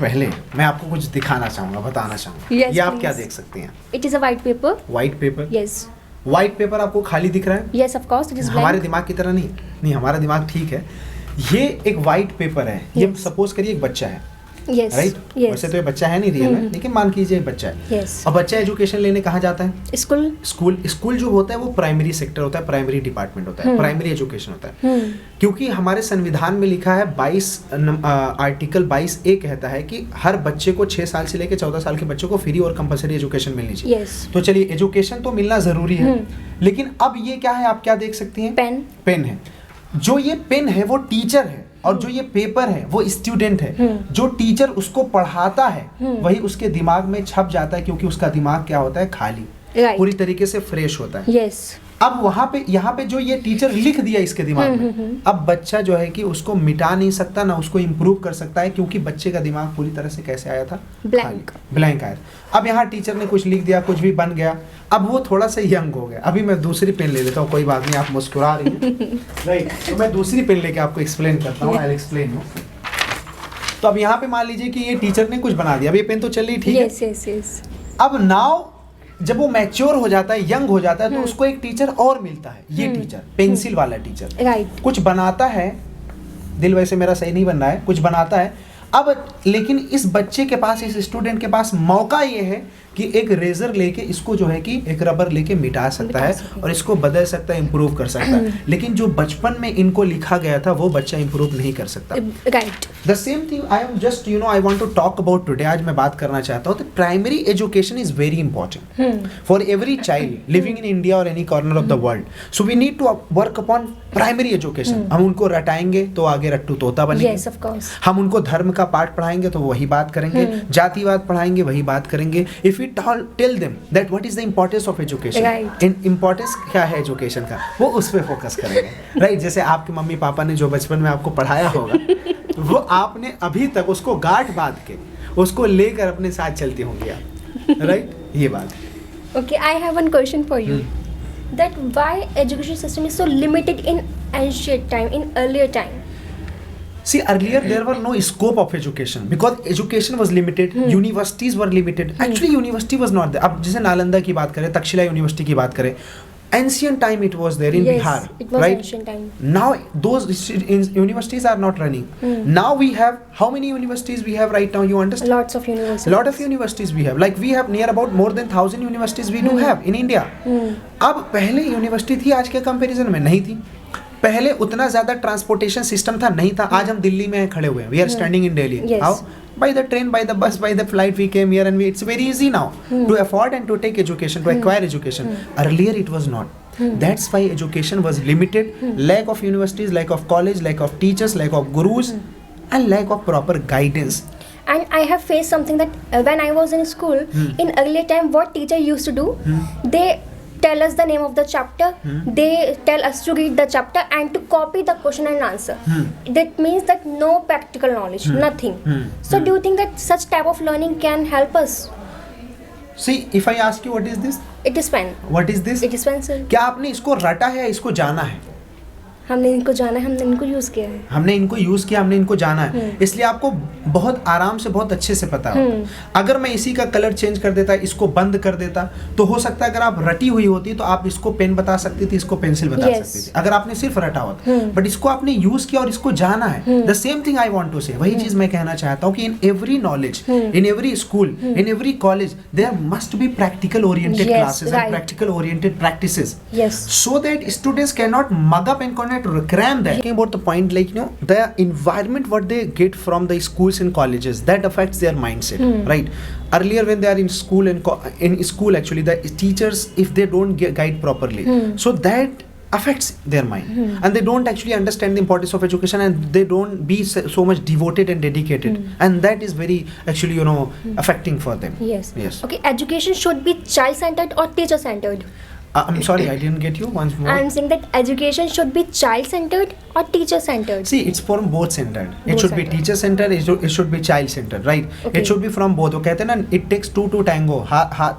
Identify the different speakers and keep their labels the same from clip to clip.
Speaker 1: पहले मैं आपको कुछ दिखाना चाहूंगा, बताना चाहूंगा।
Speaker 2: Yes,
Speaker 1: ये आप
Speaker 2: please.
Speaker 1: क्या देख सकते हैं?
Speaker 2: It is a white paper.
Speaker 1: White paper.
Speaker 2: Yes.
Speaker 1: White paper आपको खाली दिख रहा है?
Speaker 2: Yes, of course. It is blank.
Speaker 1: हमारे दिमाग की तरह नहीं, नहीं हमारा दिमाग ठीक है। ये एक व्हाइट पेपर है। ये
Speaker 2: Yes.
Speaker 1: सपोज करिए एक बच्चा है,
Speaker 2: Yes.
Speaker 1: राइट?
Speaker 2: Yes.
Speaker 1: वैसे तो ये बच्चा है नहीं रियल में, लेकिन मान कीजिए बच्चा है।
Speaker 2: Yes.
Speaker 1: अब बच्चा एजुकेशन लेने कहाँ जाता है?
Speaker 2: School.
Speaker 1: स्कूल जो होता है वो प्राइमरी सेक्टर होता है, प्राइमरी डिपार्टमेंट होता है, प्राइमरी एजुकेशन होता है। क्योंकि हमारे संविधान में लिखा है आर्टिकल 22A कहता है कि हर बच्चे को 6 साल से लेकर 14 साल के बच्चों को फ्री और कंपलसरी एजुकेशन मिलनी चाहिए।
Speaker 2: Yes.
Speaker 1: तो चलिए एजुकेशन तो मिलना जरूरी है, लेकिन अब ये क्या है, आप क्या देख सकती हैं?
Speaker 2: Pen.
Speaker 1: पेन है। जो ये पेन है वो टीचर है, और जो ये पेपर है वो स्टूडेंट है। जो टीचर उसको पढ़ाता है वही उसके दिमाग में छप जाता है, क्योंकि उसका दिमाग क्या होता है? खाली,
Speaker 2: Right.
Speaker 1: पूरी तरीके से फ्रेश होता है।
Speaker 2: Yes.
Speaker 1: अब यहाँ पे जो ये टीचर लिख दिया इसके दिमाग में, अब बच्चा जो है कि उसको मिटा नहीं सकता, ना उसको इम्प्रूव कर सकता है, क्योंकि बच्चे का दिमाग पूरी तरह से कैसे आया था?
Speaker 2: Blank.
Speaker 1: ब्लैंक आया था। अब यहाँ टीचर ने कुछ लिख दिया, कुछ भी बन गया, अब वो थोड़ा सा यंग हो गया। अभी मैं दूसरी पेन ले लेता हूँ, कोई बात नहीं, आप मुस्कुरा रही हैं। राइट, तो मैं दूसरी पेन लेके आपको एक्सप्लेन करता हूँ, आई एक्सप्लेन यू। तो अब यहाँ पे मान लीजिए कि ये टीचर ने कुछ बना दिया, अब ये पेन तो चल रही, ठीक है?
Speaker 2: Yes. Yes. Yes.
Speaker 1: अब नाउ जब वो मैच्योर हो जाता है, यंग हो जाता है, तो उसको एक टीचर और मिलता है। ये टीचर, पेंसिल वाला टीचर,
Speaker 2: Right.
Speaker 1: कुछ बनाता है। दिल वैसे मेरा सही नहीं बन रहा है, कुछ बनाता है। अब लेकिन इस बच्चे के पास, इस स्टूडेंट के पास मौका ये है कि एक रेजर लेके इसको जो है कि एक रबर लेके मिटा सकता है, और इसको बदल सकता है, इम्प्रूव कर सकता है। लेकिन जो बचपन में इनको लिखा गया था वो बच्चा इम्प्रूव नहीं कर सकता।
Speaker 2: Right.
Speaker 1: The same thing I am just I want to talk about today. आज मैं बात करना चाहता हूँ, primary education is very important for every child living in India और any corner of the world. So we need to work upon primary education. हम उनको रटाएंगे तो आगे रट्टू तोता बनेंगे।
Speaker 2: Yes, of course.
Speaker 1: हम उनको धर्म का पाठ पढ़ाएंगे तो वही बात करेंगे, जातिवाद पढ़ाएंगे वही बात करेंगे। If we tell them that what is the importance of education,
Speaker 2: Right.
Speaker 1: Importance क्या है एजुकेशन का, वो उस पे फोकस करेंगे। राइट, जैसे आपके मम्मी पापा ने जो बचपन में आपको पढ़ाया होगा, वो आपने अभी तक उसको गांठ बांध के उसको लेकर अपने साथ चलती होंगी आप। राइट, ये बात।
Speaker 2: Okay. I have one question for you. That why education system is so limited in ancient time, in earlier time?
Speaker 1: See, earlier there were no scope of education because education was limited. Universities were limited. Actually, university was not there. अब जैसे नालंदा की बात करें, Takshashila university की बात करें, ancient time it was there in
Speaker 2: Yes,
Speaker 1: Bihar,
Speaker 2: it was
Speaker 1: right?
Speaker 2: ancient time.
Speaker 1: Now those universities are not running. Now we have, how many universities we have right now? You understand?
Speaker 2: Lots of universities.
Speaker 1: Lot of universities we have. Like we have near about more than 1000 universities we do have in India. अब पहले university थी, आज के comparison में नहीं थी। पहले उतना ज्यादा ट्रांसपोर्टेशन सिस्टम था, नहीं था। आज हम दिल्ली में खड़े हुए हैं, we are standing in Delhi.
Speaker 2: Yes.
Speaker 1: How? By the train, by the bus, by the flight we came here, and it's very easy now to afford and to take education, to acquire education. Earlier it was not. That's why education was limited. Lack of universities, lack of college, lack of teachers, lack of gurus, and lack of proper guidance.
Speaker 2: And I have faced something that when I was in school, in earlier time, what teacher used to do, they tell us the name of the chapter, they tell us to read the chapter and to copy the question and answer. That means that no practical knowledge, nothing. So do you think that such type of learning can help us?
Speaker 1: See, if I ask you what is this?
Speaker 2: It is pen.
Speaker 1: What is this?
Speaker 2: It is pencil.
Speaker 1: क्या आपने इसको रटा है या इसको जाना है?
Speaker 2: हमने इनको जाना है, हमने इनको यूज किया है।
Speaker 1: हमने इनको यूज किया, हमने इनको जाना है, इसलिए आपको बहुत आराम से, बहुत अच्छे से पता होता। अगर मैं इसी का कलर चेंज कर देता, इसको बंद कर देता, तो हो सकता है अगर आप रटी हुई होती तो आप इसको पेन बता सकती थी, इसको पेंसिल बता सकती थी, अगर आपने सिर्फ रटा होता। बट इसको आपने यूज किया और इसको जाना है। The same thing I want to say, वही चीज मैं कहना चाहता हूँ कि in every knowledge, in every school, in every college there must be practical oriented classes and practical oriented practices, so that students cannot mug up and cannot cram that. Talking about the point, like the environment what they get from the schools and colleges, that affects their mindset, right? Earlier when they are in school and in school, actually the teachers, if they don't guide properly, so that affects their mind, and they don't actually understand the importance of education, and they don't be so much devoted and dedicated, and that is very actually affecting for them.
Speaker 2: Yes. Okay, education should be child centered or teacher centered?
Speaker 1: I'm sorry, I didn't get you once more.
Speaker 2: I'm saying that education should be child centered or teacher centered.
Speaker 1: See, it's from both centered. It should be teacher centered, it should be child centered, right?
Speaker 2: Okay.
Speaker 1: It should be from both. वो कहते हैं ना, it takes two to tango.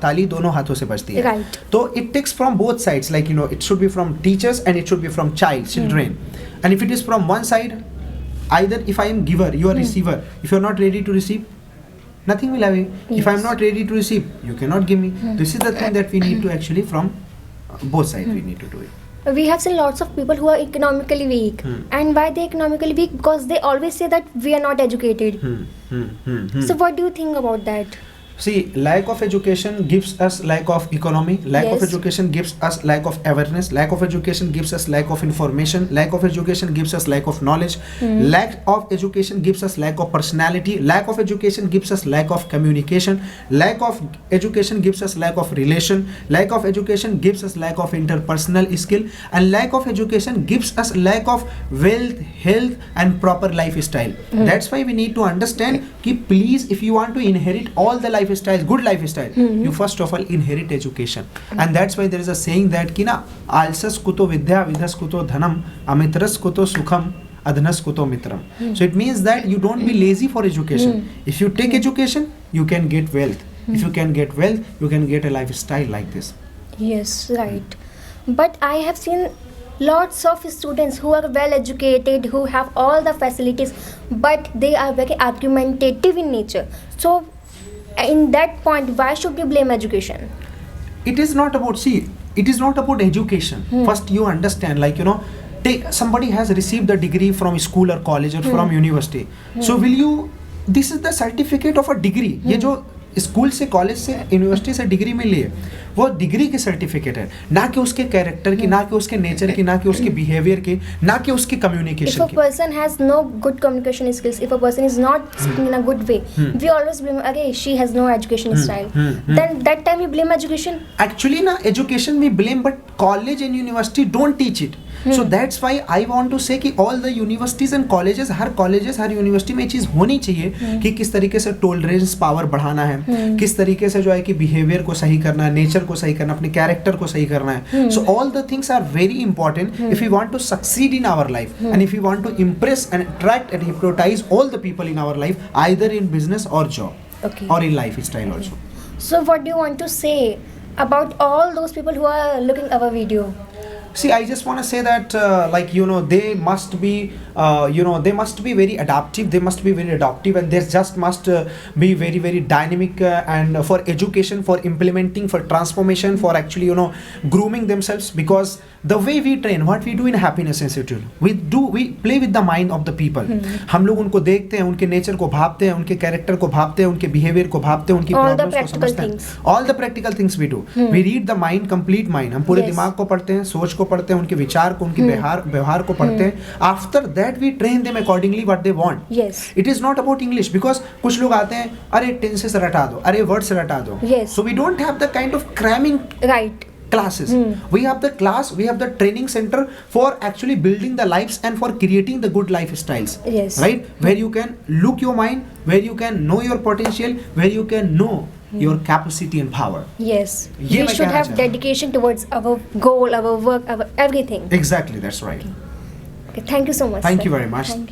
Speaker 1: ताली दोनों हाथों से बजती है.
Speaker 2: Right.
Speaker 1: तो it takes from both sides. Like it should be from teachers and it should be from children. And if it is from one side, either if I am giver, you are receiver. If you are not ready to receive, nothing will have. If I'm
Speaker 2: Yes.
Speaker 1: not ready to receive, you cannot give me. This is the thing that we need to actually from both sides we need to do it.
Speaker 2: We have seen lots of people who are economically weak. And why they economically weak? Because they always say that we are not educated. So what do you think about that?
Speaker 1: See, lack of education gives us lack of economy. Lack of
Speaker 2: Yes.
Speaker 1: education gives us lack of awareness. Lack of education gives us lack of information. Lack of education gives us lack of knowledge. Lack of education gives us lack of personality. Lack of education gives us lack of communication. Lack of education gives us lack of relation. Lack of education gives us lack of interpersonal skill. And lack of education gives us lack of wealth, health, and proper lifestyle. That's why we need to understand कि please, if you want to inherit all the lifestyle, good lifestyle, you first of all inherit education. And that's why there is a saying that कि ना आलसस कुतो विद्या विधस कुतो धनम अमित्रस कुतो सुखम adhanas kuto mitram. So it means that you don't be lazy for education. If you take education, you can get wealth. If you can get wealth, you can get a lifestyle like this.
Speaker 2: Yes, right. But I have seen lots of students who are well educated, who have all the facilities, but they are very argumentative in nature. So in that point, why should we blame education?
Speaker 1: It is not about, see, it is not about education. First you understand, like, you know, take somebody has received a degree from school or college or from university. So will you, this is the certificate of a degree. ये जो school से, college से, university से degree मिली है, वो degree की certificate है, ना कि उसके कैरेक्टर की, ना कि उसके नेचर की, ना कि उसके बिहेवियर की, ना कि उसकी
Speaker 2: If
Speaker 1: कम्युनिकेशन
Speaker 2: a
Speaker 1: की.
Speaker 2: person has no good communication skills, if a person is not speaking in a good way, we always blame, okay, she has no education style. Then that time we blame education.
Speaker 1: Actually ना education we blame, but college and university don't teach it. So that's why I want to say कि all the universities and colleges, her colleges, her university में ये चीज़ होनी चाहिए कि किस तरीके से tolerance power बढ़ाना है, किस तरीके से जो है कि behavior को सही करना है, nature को सही करना है, अपने character को सही करना है. So all the things are very important if we want to succeed in our life and if we want to impress and attract and hypnotize all the people in our life, either in business or job
Speaker 2: Okay.
Speaker 1: or in lifestyle also.
Speaker 2: So what do you want to say about all those people who are looking our video?
Speaker 1: See, I just want to say that, like, you know, they must be, they must be very adaptive. They must be very adaptive, and they just must be very, very dynamic and for education, for implementing, for transformation, for actually, you know, grooming themselves. Because the way we train, what we do in Happiness Institute, we play with the mind of the people. हम लोग उनको देखते हैं, उनके nature को भापते हैं, उनके character को भापते हैं, उनके बिहेवियर को भापते हैं, उनकी
Speaker 2: All the
Speaker 1: प्रॉब्लम्स को
Speaker 2: practical
Speaker 1: समझते हैं.
Speaker 2: things.
Speaker 1: All the practical things we do. We read the mind, complete mind. हम पूरे
Speaker 2: Yes.
Speaker 1: दिमाग को पढ़ते हैं, सोच को पढ़ते हैं, उनके विचार को, उनके व्यवहार को पढ़ते हैं. After that we train them accordingly what they want.
Speaker 2: Yes.
Speaker 1: It is not about English, because कुछ लोग आते हैं, अरे टेंसेस रटा दो, अरे वर्ड्स रटा दो.
Speaker 2: Yes.
Speaker 1: So we don't have the kind of cramming
Speaker 2: Right.
Speaker 1: classes. We have the class, we have the training center for actually building the lives and for creating the good lifestyles.
Speaker 2: Yes.
Speaker 1: Right? Where you can look your mind, where you can know your potential, where you can know your capacity and power.
Speaker 2: Yes.
Speaker 1: ये
Speaker 2: We
Speaker 1: मैं
Speaker 2: should
Speaker 1: कहना
Speaker 2: have
Speaker 1: चाह रहा हूँ.
Speaker 2: dedication towards our goal, our work, our everything.
Speaker 1: Exactly, that's right.
Speaker 2: Okay, thank you so much.
Speaker 1: Thank
Speaker 2: sir.
Speaker 1: you very much.
Speaker 2: Thank you.